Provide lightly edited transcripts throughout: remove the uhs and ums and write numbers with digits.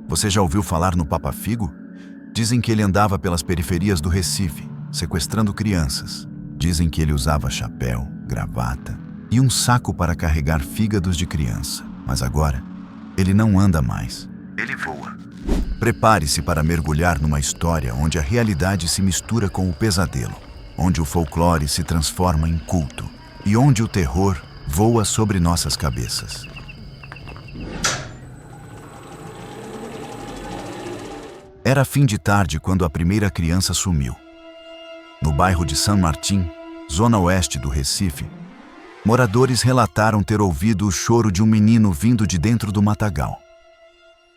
Você já ouviu falar no Papa Figo? Dizem que ele andava pelas periferias do Recife, sequestrando crianças. Dizem que ele usava chapéu, gravata e um saco para carregar fígados de criança. Mas agora, ele não anda mais. Ele voa. Prepare-se para mergulhar numa história onde a realidade se mistura com o pesadelo, onde o folclore se transforma em culto e onde o terror voa sobre nossas cabeças. Era fim de tarde quando a primeira criança sumiu. No bairro de San Martín, zona oeste do Recife, moradores relataram ter ouvido o choro de um menino vindo de dentro do matagal.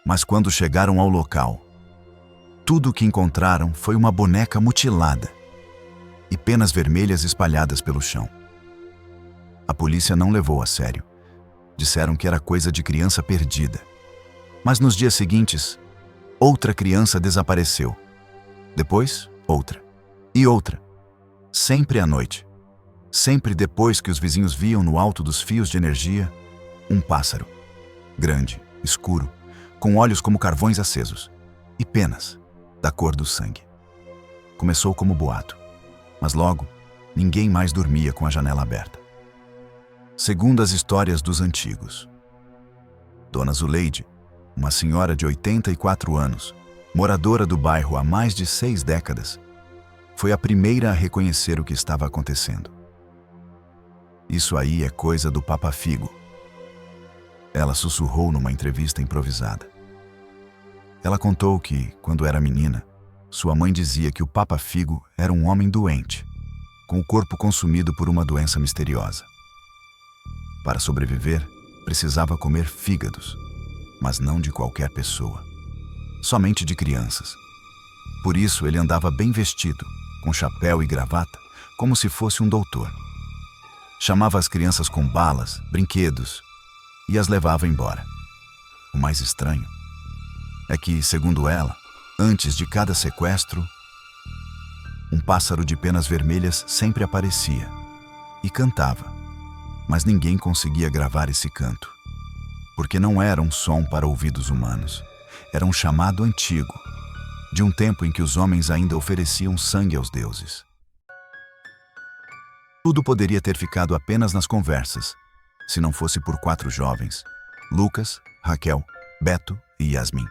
Mas quando chegaram ao local, tudo o que encontraram foi uma boneca mutilada e penas vermelhas espalhadas pelo chão. A polícia não levou a sério. Disseram que era coisa de criança perdida. Mas nos dias seguintes, outra criança desapareceu. Depois, outra. E outra. Sempre à noite. Sempre depois que os vizinhos viam no alto dos fios de energia um pássaro. Grande, escuro, com olhos como carvões acesos. E penas, da cor do sangue. Começou como boato. Mas logo, ninguém mais dormia com a janela aberta. Segundo as histórias dos antigos, Dona Zuleide, uma senhora de 84 anos, moradora do bairro há mais de 6 décadas, foi a primeira a reconhecer o que estava acontecendo. Isso aí é coisa do Papa Figo. Ela sussurrou numa entrevista improvisada. Ela contou que, quando era menina, sua mãe dizia que o Papa Figo era um homem doente, com o corpo consumido por uma doença misteriosa. Para sobreviver, precisava comer fígados, mas não de qualquer pessoa, somente de crianças. Por isso ele andava bem vestido, com chapéu e gravata, como se fosse um doutor. Chamava as crianças com balas, brinquedos e as levava embora. O mais estranho é que, segundo ela, antes de cada sequestro, um pássaro de penas vermelhas sempre aparecia e cantava. Mas ninguém conseguia gravar esse canto, porque não era um som para ouvidos humanos. Era um chamado antigo, de um tempo em que os homens ainda ofereciam sangue aos deuses. Tudo poderia ter ficado apenas nas conversas, se não fosse por 4 jovens, Lucas, Raquel, Beto e Yasmin.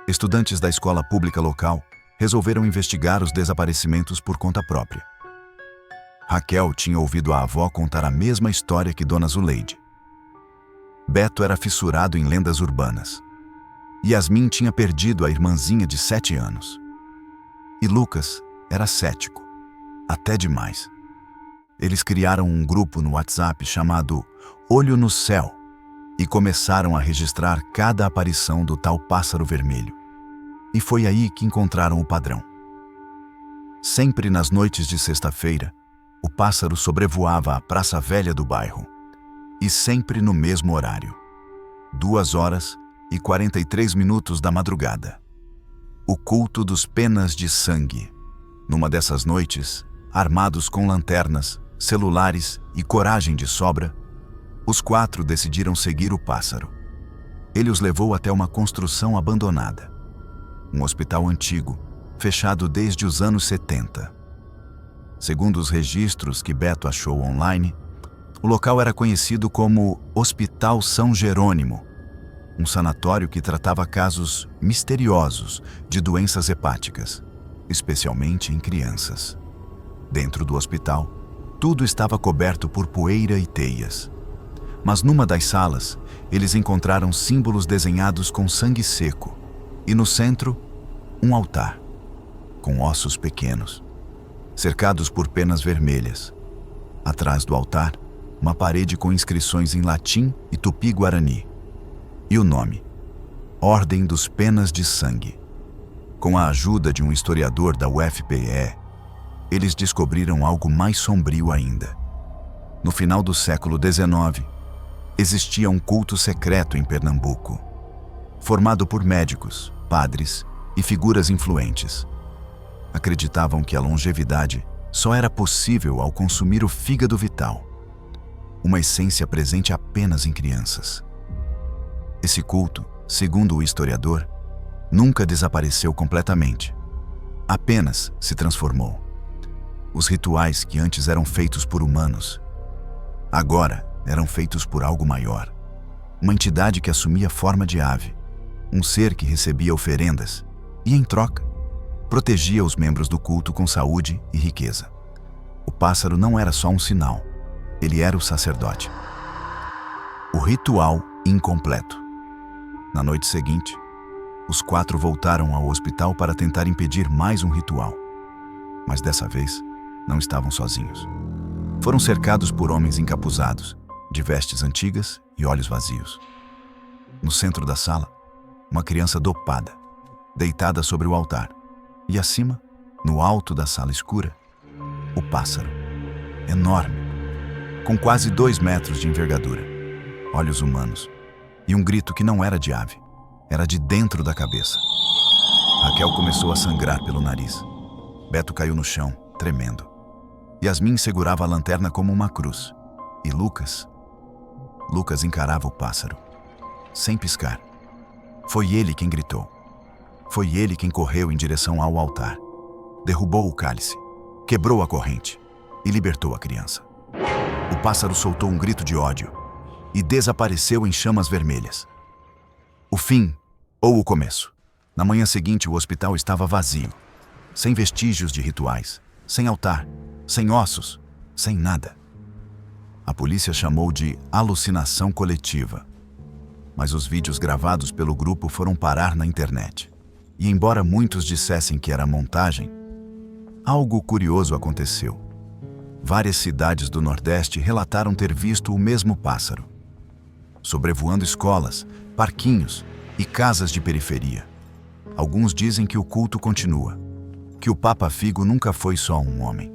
Estudantes da escola pública local resolveram investigar os desaparecimentos por conta própria. Raquel tinha ouvido a avó contar a mesma história que Dona Zuleide. Beto era fissurado em lendas urbanas. Yasmin tinha perdido a irmãzinha de 7 anos. E Lucas era cético, até demais. Eles criaram um grupo no WhatsApp chamado Olho no Céu e começaram a registrar cada aparição do tal pássaro vermelho. E foi aí que encontraram o padrão. Sempre nas noites de sexta-feira, o pássaro sobrevoava a praça velha do bairro, e sempre no mesmo horário, 2h43 da madrugada. O culto dos penas de sangue. Numa dessas noites, armados com lanternas, celulares e coragem de sobra, os 4 decidiram seguir o pássaro. Ele os levou até uma construção abandonada, um hospital antigo, fechado desde os anos 70. Segundo os registros que Beto achou online, o local era conhecido como Hospital São Jerônimo, um sanatório que tratava casos misteriosos de doenças hepáticas, especialmente em crianças. Dentro do hospital, tudo estava coberto por poeira e teias. Mas numa das salas, eles encontraram símbolos desenhados com sangue seco e no centro, um altar, com ossos pequenos, cercados por penas vermelhas. Atrás do altar, uma parede com inscrições em latim e tupi-guarani. E o nome: Ordem dos Penas de Sangue. Com a ajuda de um historiador da UFPE, eles descobriram algo mais sombrio ainda. No final do século XIX, existia um culto secreto em Pernambuco, formado por médicos, padres e figuras influentes. Acreditavam que a longevidade só era possível ao consumir o fígado vital, uma essência presente apenas em crianças. Esse culto segundo o historiador, nunca desapareceu completamente. Apenas se transformou. Os rituais que antes eram feitos por humanos, agora eram feitos por algo maior. Uma entidade que assumia forma de ave. Um ser que recebia oferendas e, em troca, protegia os membros do culto com saúde e riqueza. O pássaro não era só um sinal, ele era o sacerdote. O ritual incompleto. Na noite seguinte, os 4 voltaram ao hospital para tentar impedir mais um ritual. Mas dessa vez, não estavam sozinhos. Foram cercados por homens encapuzados, de vestes antigas e olhos vazios. No centro da sala, uma criança dopada, deitada sobre o altar. E acima, no alto da sala escura, o pássaro, enorme, com quase 2 metros de envergadura, olhos humanos, e um grito que não era de ave, era de dentro da cabeça. Raquel começou a sangrar pelo nariz. Beto caiu no chão, tremendo. Yasmin segurava a lanterna como uma cruz. E Lucas encarava o pássaro, sem piscar. Foi ele quem gritou. Foi ele quem correu em direção ao altar. Derrubou o cálice, quebrou a corrente e libertou a criança. O pássaro soltou um grito de ódio e desapareceu em chamas vermelhas. O fim ou o começo. Na manhã seguinte, o hospital estava vazio, sem vestígios de rituais, sem altar, sem ossos, sem nada. A polícia chamou de alucinação coletiva. Mas os vídeos gravados pelo grupo foram parar na internet. E embora muitos dissessem que era montagem, algo curioso aconteceu. Várias cidades do Nordeste relataram ter visto o mesmo pássaro, sobrevoando escolas, parquinhos e casas de periferia. Alguns dizem que o culto continua, que o Papa Figo nunca foi só um homem.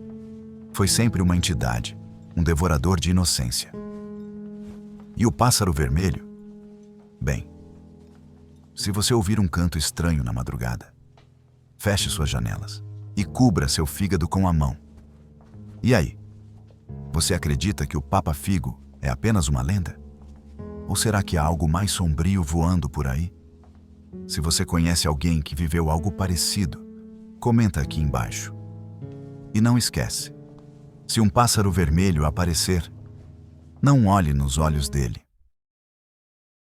Foi sempre uma entidade, um devorador de inocência. E o pássaro vermelho? Bem, se você ouvir um canto estranho na madrugada, feche suas janelas e cubra seu fígado com a mão. E aí? Você acredita que o Papa Figo é apenas uma lenda? Ou será que há algo mais sombrio voando por aí? Se você conhece alguém que viveu algo parecido, comenta aqui embaixo. E não esquece, se um pássaro vermelho aparecer, não olhe nos olhos dele.